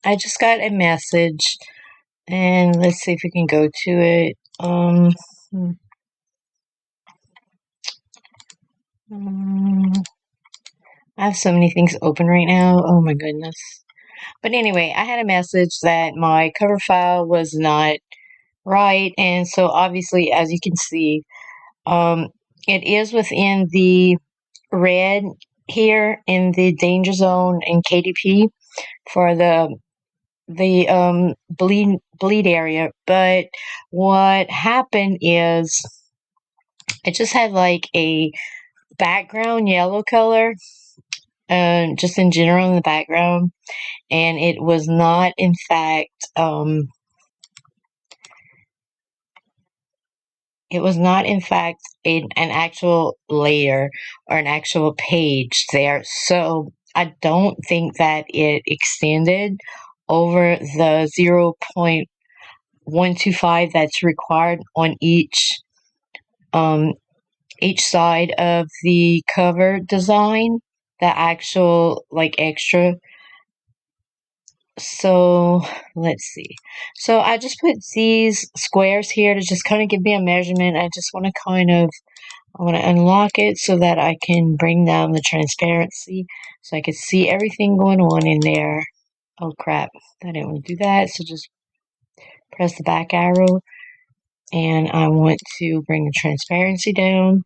I just got a message, and let's see if we can go to it. I have so many things open right now. Oh my goodness. But anyway, I had a message that my cover file was not right, and so obviously, as you can see, um, it is within the red here in the danger zone in KDP for the bleed area. But what happened is it just had like a background yellow color, just in general in the background, and it was not in fact an actual layer or an actual page there. So I don't think that it extended over the 0.125 that's required on each side of the cover design, the actual like extra. So let's see. So I just put these squares here to just kind of give me a measurement. I want to unlock it so that I can bring down the transparency so I can see everything going on in there. Oh crap, I didn't want to do that. So just press the back arrow, and I want to bring the transparency down.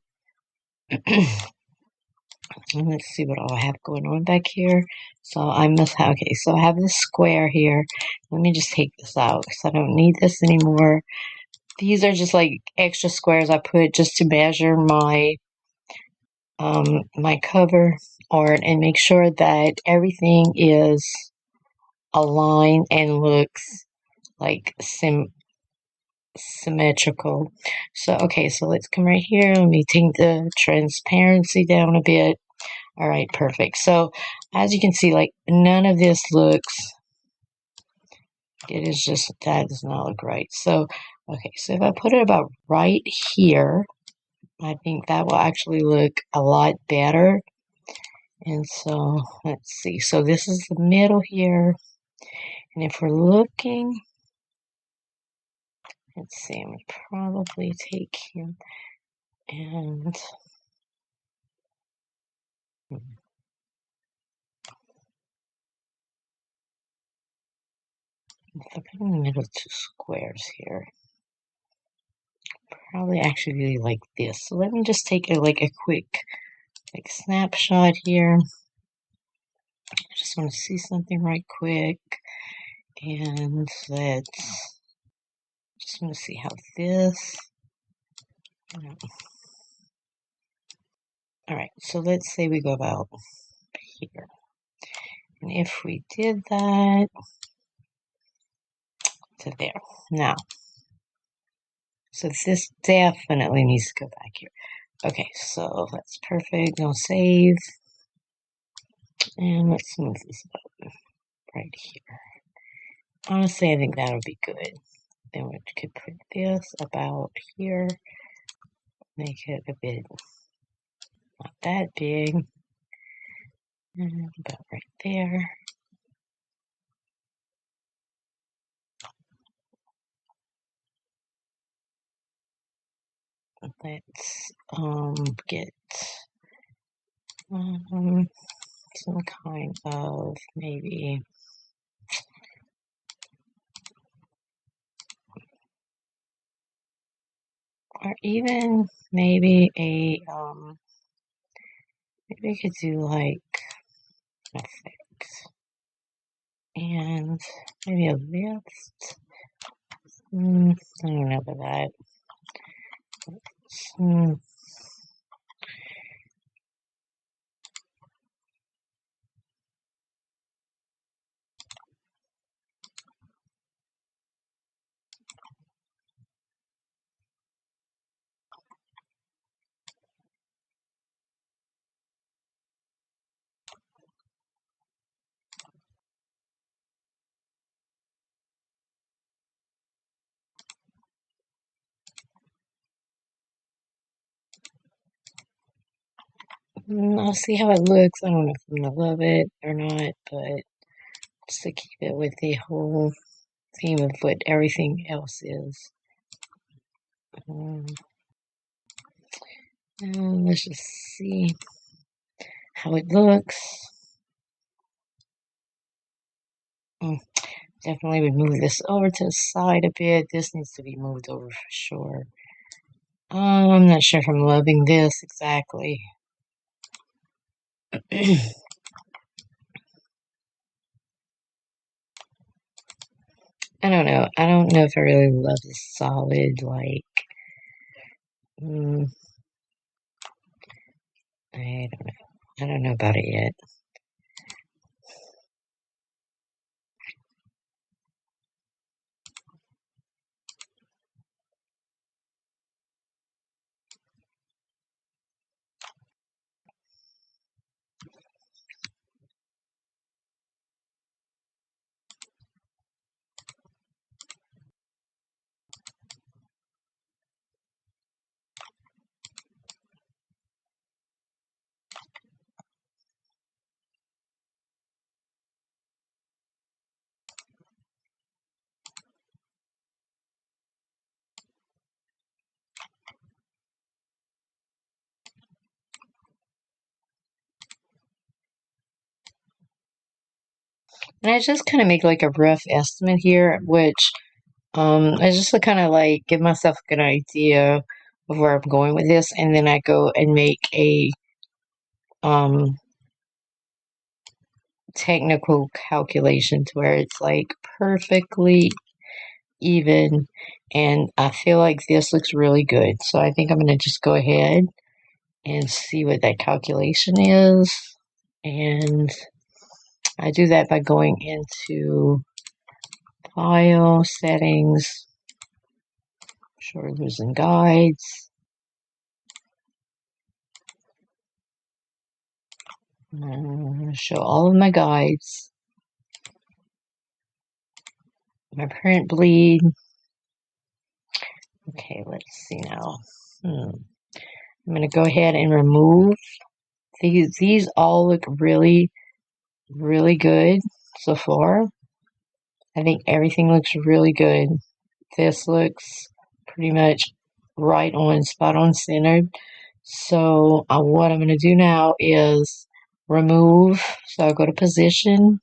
And let's see what all I have going on back here. So I must have, okay, so I have this square here. Let me just take this out because I don't need this anymore. These are just like extra squares I put just to measure my cover art and make sure that everything is aligned and looks like symmetrical. So okay, so let's come right here. Let me take the transparency down a bit. All right, perfect. So as you can see, like none of this looks, it is just, that does not look right. So, okay, so if I put it about right here, I think that will actually look a lot better. And so let's see. So this is the middle here. And if we're looking, let's see, I'm going to probably take him and if I put in the middle two squares here, probably actually like this. So let me just take a quick like snapshot here. I just want to see something right quick, and let's just want to see how this. All right, so let's say we go about here, and if we did that to there, now, so this definitely needs to go back here. Okay, so that's perfect. Now save, and let's move this up right here. Honestly, I think that'll be good. Then we could put this about here, make it a bit not that big, and about right there. Let's get some kind of maybe or even maybe a maybe we could do like effect and maybe a lift. I don't know about that. I'll see how it looks. I don't know if I'm gonna love it or not, but just to keep it with the whole theme of what everything else is. Let's just see how it looks. Definitely would move this over to the side a bit. This needs to be moved over for sure. I'm not sure if I'm loving this exactly. I don't know. I don't know if I really love the solid, like, I don't know. I don't know about it yet. And I just kind of make like a rough estimate here, which I just to kind of like give myself a good idea of where I'm going with this, and then I go and make a technical calculation to where it's like perfectly even, and I feel like this looks really good. So I think I'm going to just go ahead and see what that calculation is, and I do that by going into File, Settings, Shortcuts and Guides. Show all of my guides. My print bleed. Okay, let's see now. I'm going to go ahead and remove these. These all look really, really good so far. I think everything looks really good. This looks pretty much right on, spot on centered. So what I'm going to do now is remove. So I'll go to Position,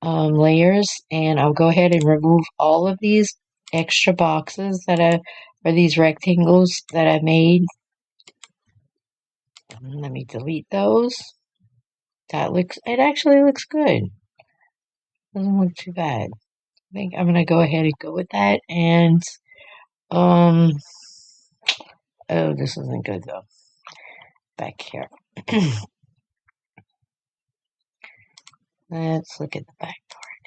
Layers, and I'll go ahead and remove all of these extra boxes or these rectangles that I made. Let me delete those. It actually looks good. Doesn't look too bad. I think I'm gonna go ahead and go with that. And oh, this isn't good though. Back here. Let's look at the back part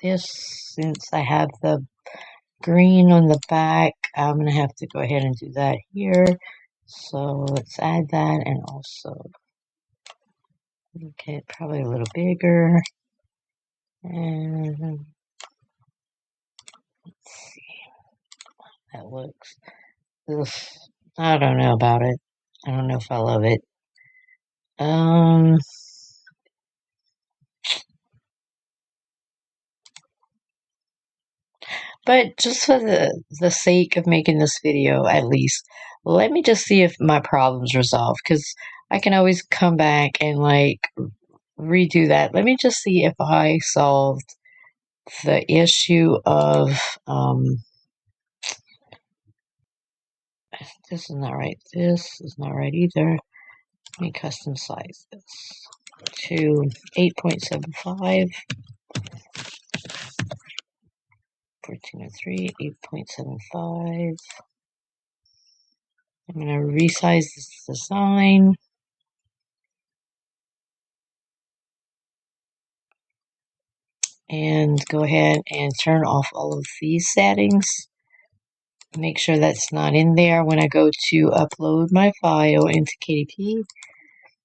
here. Since I have the green on the back, I'm gonna have to go ahead and do that here. So let's add that, and also make it probably a little bigger. And let's see how that looks. Ugh, I don't know about it. I don't know if I love it. But just for the sake of making this video, at least, let me just see if my problem's resolved, because I can always come back and like redo that. Let me just see if I solved the issue of this is not right. This is not right either. Let me custom size this to 8.75. 1403, 8.75. I'm going to resize this design. And go ahead and turn off all of these settings. Make sure that's not in there when I go to upload my file into KDP.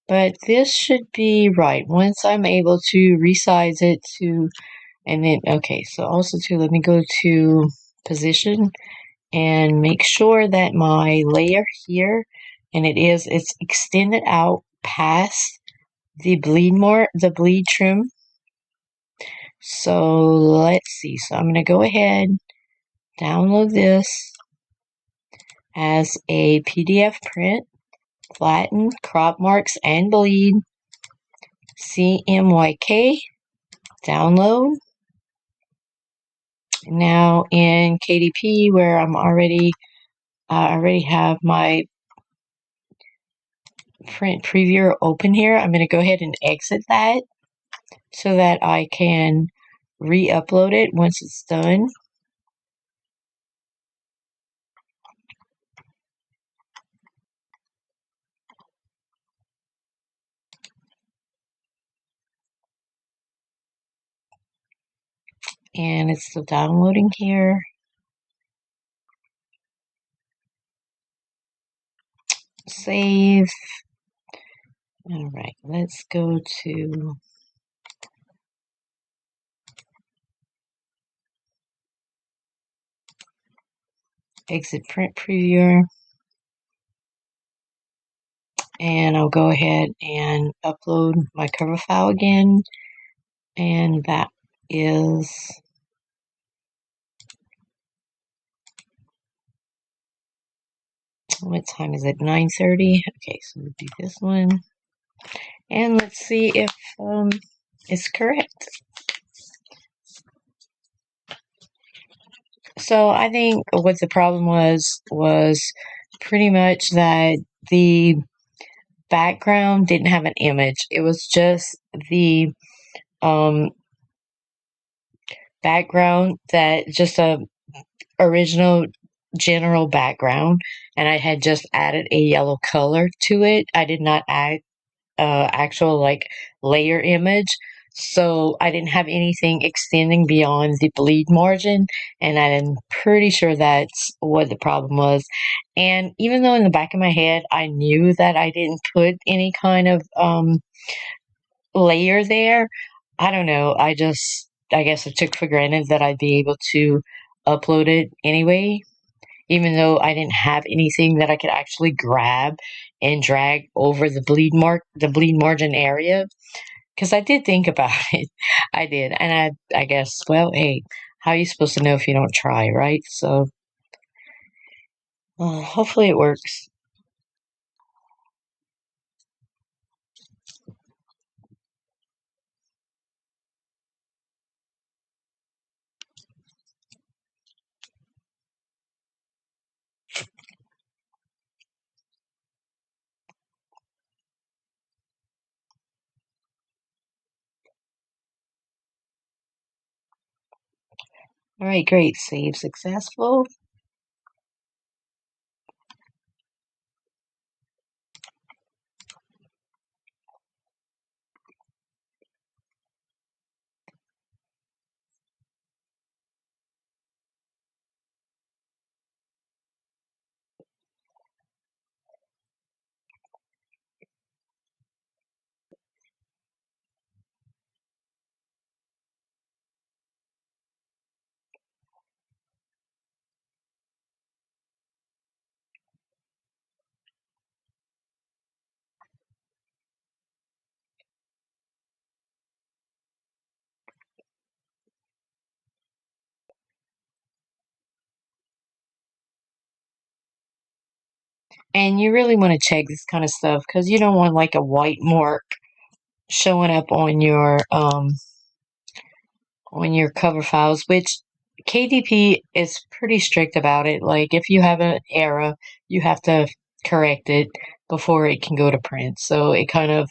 But this should be right once I'm able to resize it to, and then, okay, so also too, let me go to Position and make sure that my layer here, and it's extended out past the bleed trim. So let's see. So I'm going to go ahead, download this as a PDF print, flatten, crop marks, and bleed. CMYK, download. Now in KDP, where I already have my print previewer open here, I'm going to go ahead and exit that so that I can re-upload it once it's done. And it's still downloading here. Save. All right, let's go to exit print previewer. And I'll go ahead and upload my cover file again. And that is, what time is it? 9:30. Okay, so we'll do this one. And let's see if it's correct. So I think what the problem was pretty much that the background didn't have an image. It was just the background, that just a original general background, and I had just added a yellow color to it. I did not add actual like layer image, so I didn't have anything extending beyond the bleed margin, and I'm pretty sure that's what the problem was. And even though in the back of my head I knew that I didn't put any kind of layer there, I don't know, I guess I took for granted that I'd be able to upload it anyway, even though I didn't have anything that I could actually grab and drag over the bleed margin area. Because I did think about it. I did. And I guess, well, hey, how are you supposed to know if you don't try, right? So hopefully it works. All right, great. Save successful. And you really want to check this kind of stuff because you don't want like a white mark showing up on your cover files, which KDP is pretty strict about it. Like if you have an error, you have to correct it before it can go to print. So it kind of,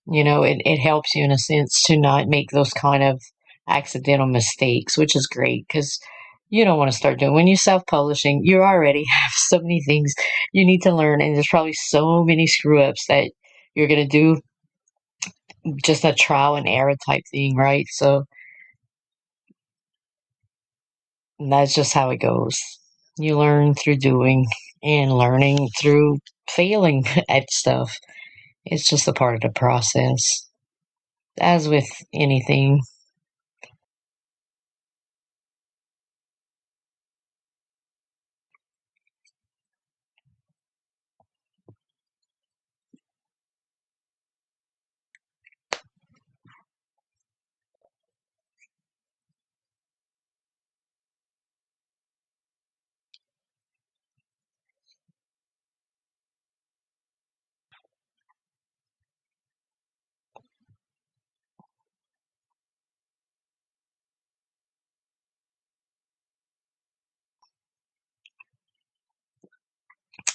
it helps you in a sense to not make those kind of accidental mistakes, which is great because you don't want to start doing when you're self-publishing. You already have so many things you need to learn, and there's probably so many screw ups that you're gonna do, just a trial and error type thing, right? So that's just how it goes. You learn through doing and learning through failing at stuff. It's just a part of the process, as with anything.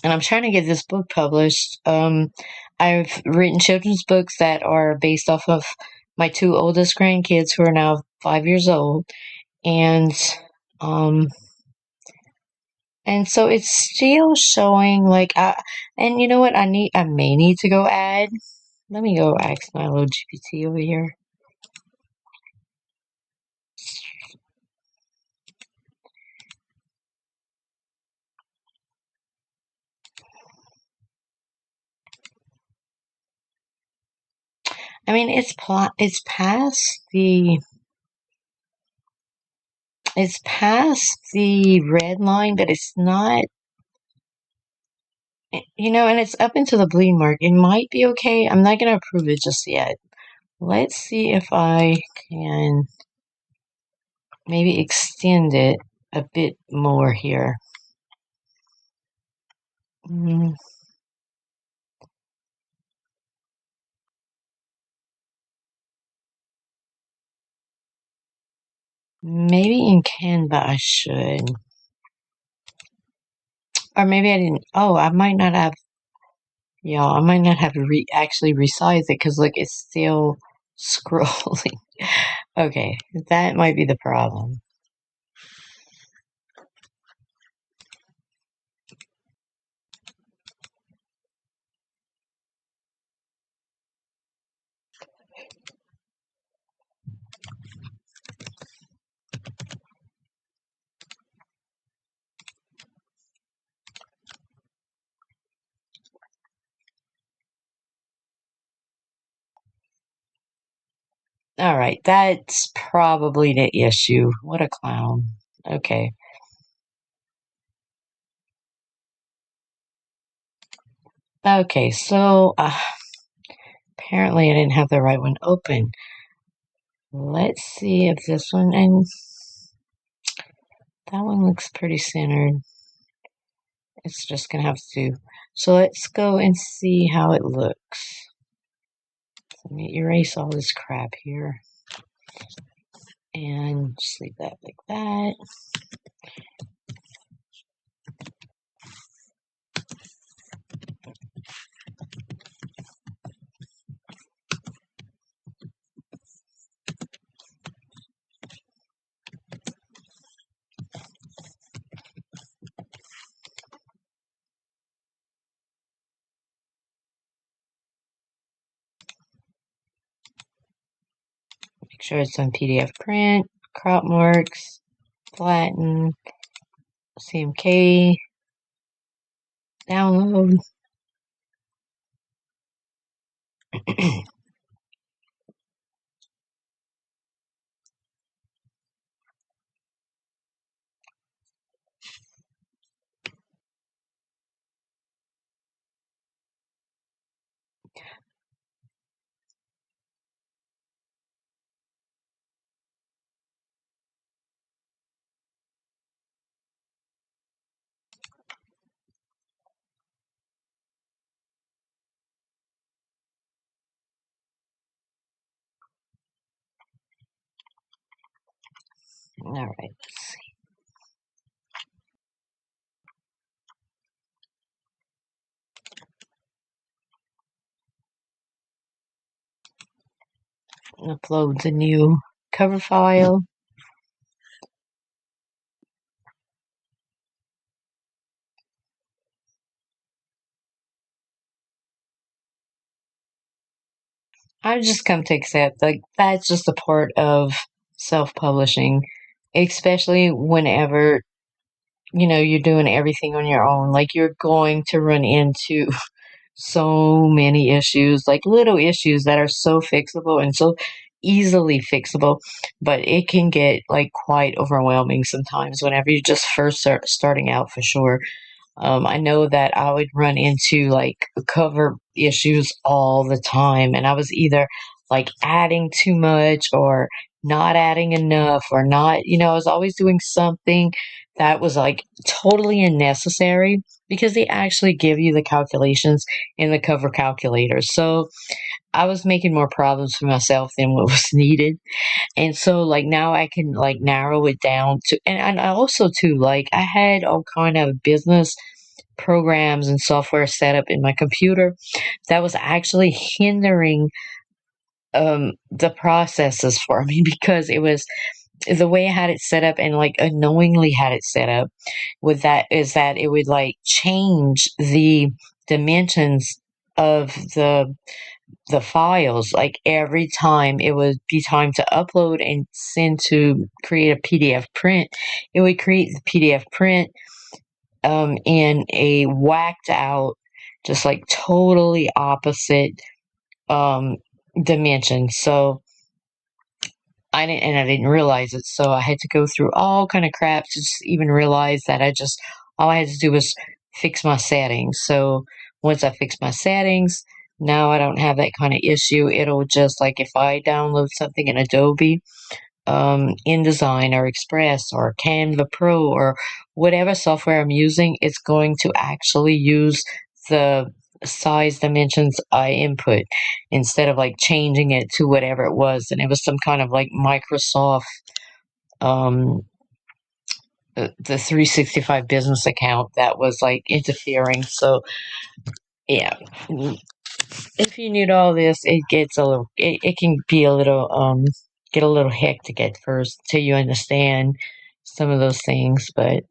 and I'm trying to get this book published. I've written children's books that are based off of my two oldest grandkids who are now 5 years old, and um, and so it's still showing like and you know what I may need to go add. Let me go ask my little GPT over here. I mean, it's past the red line, but it's not, and it's up into the bleed mark. It might be okay. I'm not going to approve it just yet. Let's see if I can maybe extend it a bit more here. Mm, maybe in Canva I should. Or maybe I didn't. Oh, I might not have. Yeah, I might not have actually resized it because look, it's still scrolling. Okay, that might be the problem. All right, that's probably the issue. What a clown. Okay. Okay, so apparently I didn't have the right one open. Let's see if this one, and that one looks pretty centered. It's just gonna have to. So let's go and see how it looks. Let me erase all this crap here. And just leave that like that. Make sure it's on PDF print, crop marks, flatten, CMK, download. All right, let's see. Upload the new cover file. I've just come to accept like that's just a part of self-publishing, especially whenever you're doing everything on your own. Like you're going to run into so many issues, like little issues that are so fixable and so easily fixable, but it can get like quite overwhelming sometimes whenever you just first start starting out for sure. I know that I would run into like cover issues all the time, and I was either like adding too much or not adding enough, or not, I was always doing something that was like totally unnecessary because they actually give you the calculations in the cover calculator. So I was making more problems for myself than what was needed. And so like now I can like narrow it down to, and I also too, like I had all kind of business programs and software set up in my computer that was actually hindering the processes for me because it was the way I had it set up and like unknowingly had it set up with that is that it would like change the dimensions of the files like every time it would be time to upload and send to create a PDF print. It would create the PDF print in a whacked out, just like totally opposite um, dimension. So I didn't realize it. So I had to go through all kind of crap to just even realize that all I had to do was fix my settings. So once I fixed my settings, now I don't have that kind of issue. It'll just like if I download something in Adobe, InDesign or Express or Canva Pro or whatever software I'm using, it's going to actually use the size dimensions I input instead of like changing it to whatever it was. And it was some kind of like Microsoft, um, the 365 business account that was like interfering. So, yeah. If you need all this, it gets a little, it can be a little, get a little hectic at first till you understand some of those things. But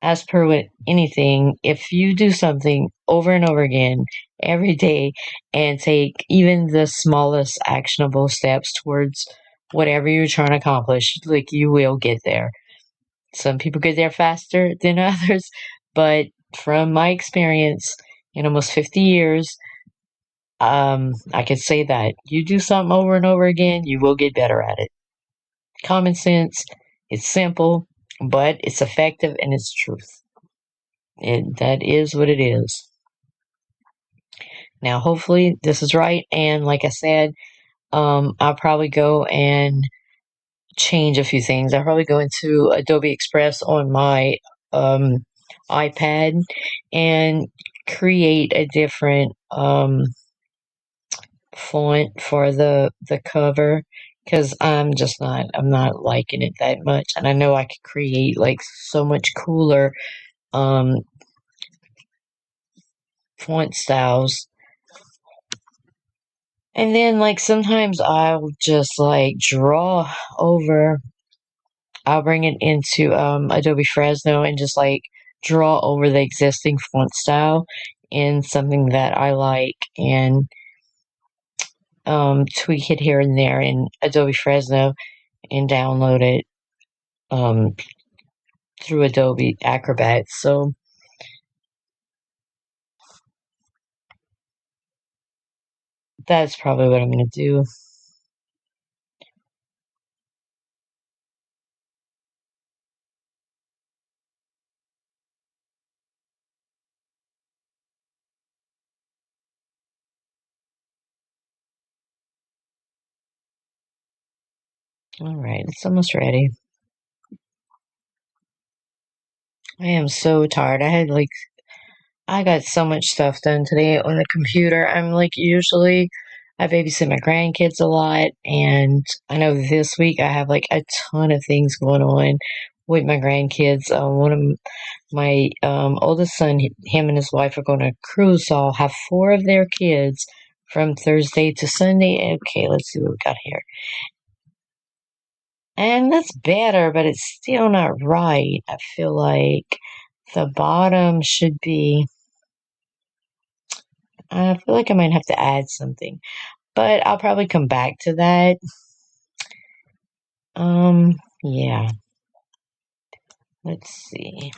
as per with anything, if you do something over and over again every day and take even the smallest actionable steps towards whatever you're trying to accomplish, like you will get there. Some people get there faster than others, but from my experience in almost 50 years, I could say that you do something over and over again, you will get better at it. Common sense, it's simple, but it's effective and it's truth. That is what it is. Now, hopefully, this is right. And like I said, I'll probably go and change a few things. I'll probably go into Adobe Express on my iPad and create a different font for the cover because I'm not liking it that much, and I know I could create like so much cooler um font styles. And then like sometimes I'll just like draw over, I'll bring it into Adobe Fresno and just like draw over the existing font style in something that I like and tweak it here and there in Adobe Fresno and download it um, through Adobe Acrobat. So that's probably what I'm going to do. All right, it's almost ready. I am so tired. I got so much stuff done today on the computer. I'm like, usually I babysit my grandkids a lot, and I know this week I have like a ton of things going on with my grandkids. One of my oldest son, him and his wife are going to cruise, so I'll have four of their kids from Thursday to Sunday. Okay, let's see what we got here. And that's better, but it's still not right. I feel like the bottom should be. I feel like I might have to add something, but I'll probably come back to that. Yeah. Let's see.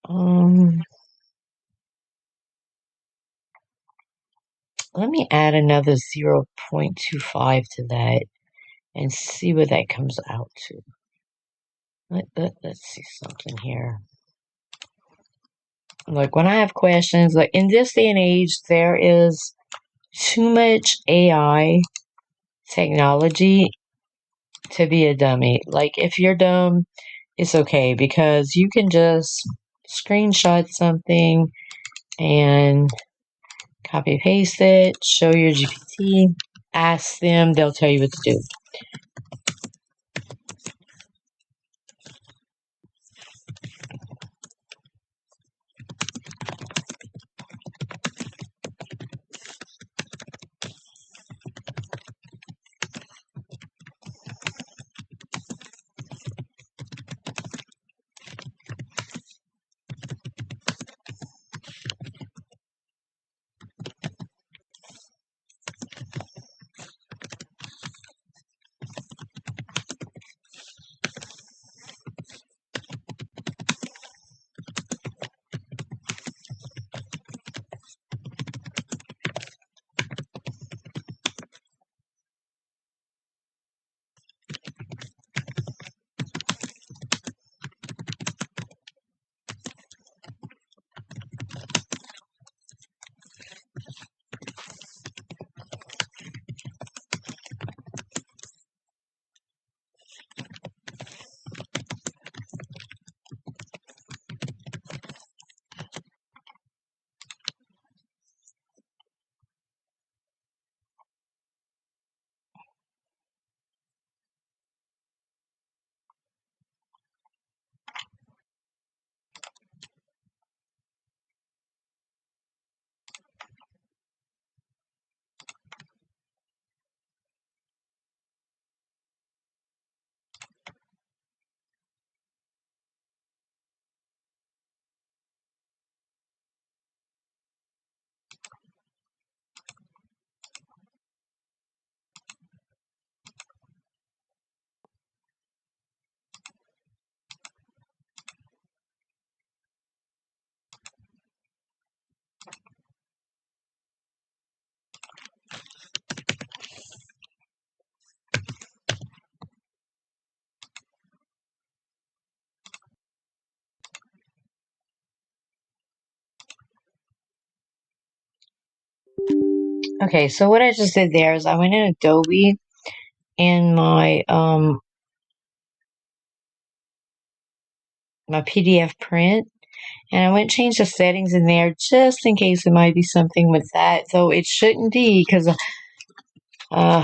Um, Let me add another 0.25 to that and see what that comes out to. Let's see something here. Like when I have questions, like in this day and age, there is too much AI technology to be a dummy. Like if you're dumb, it's okay because you can just screenshot something and copy paste it, show your GPT, ask them, they'll tell you what to do. Okay, so what I just did there is I went in Adobe and my PDF print, and I went and changed the settings in there just in case it might be something with that, though it shouldn't be because I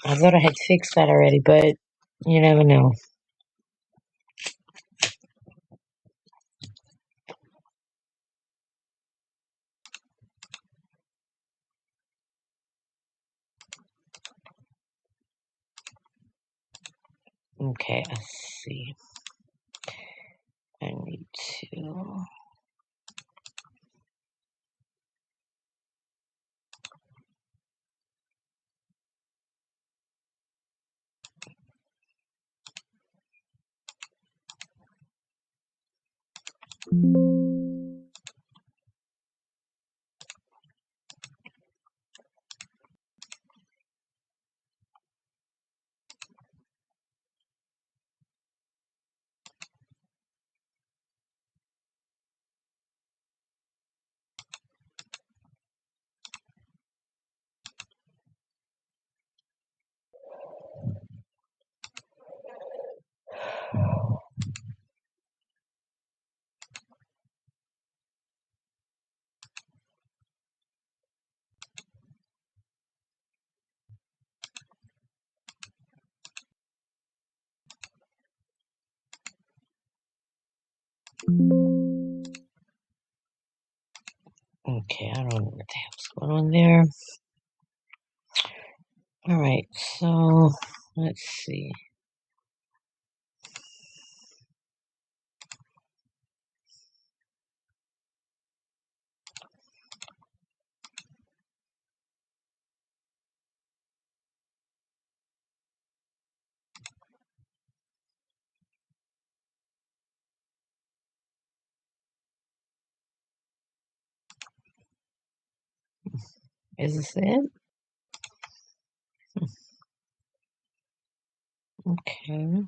thought I had fixed that already, but you never know. Okay, let's see. I need to. Okay, I don't know what the hell's going on there. Alright, so let's see. Is this it? Okay.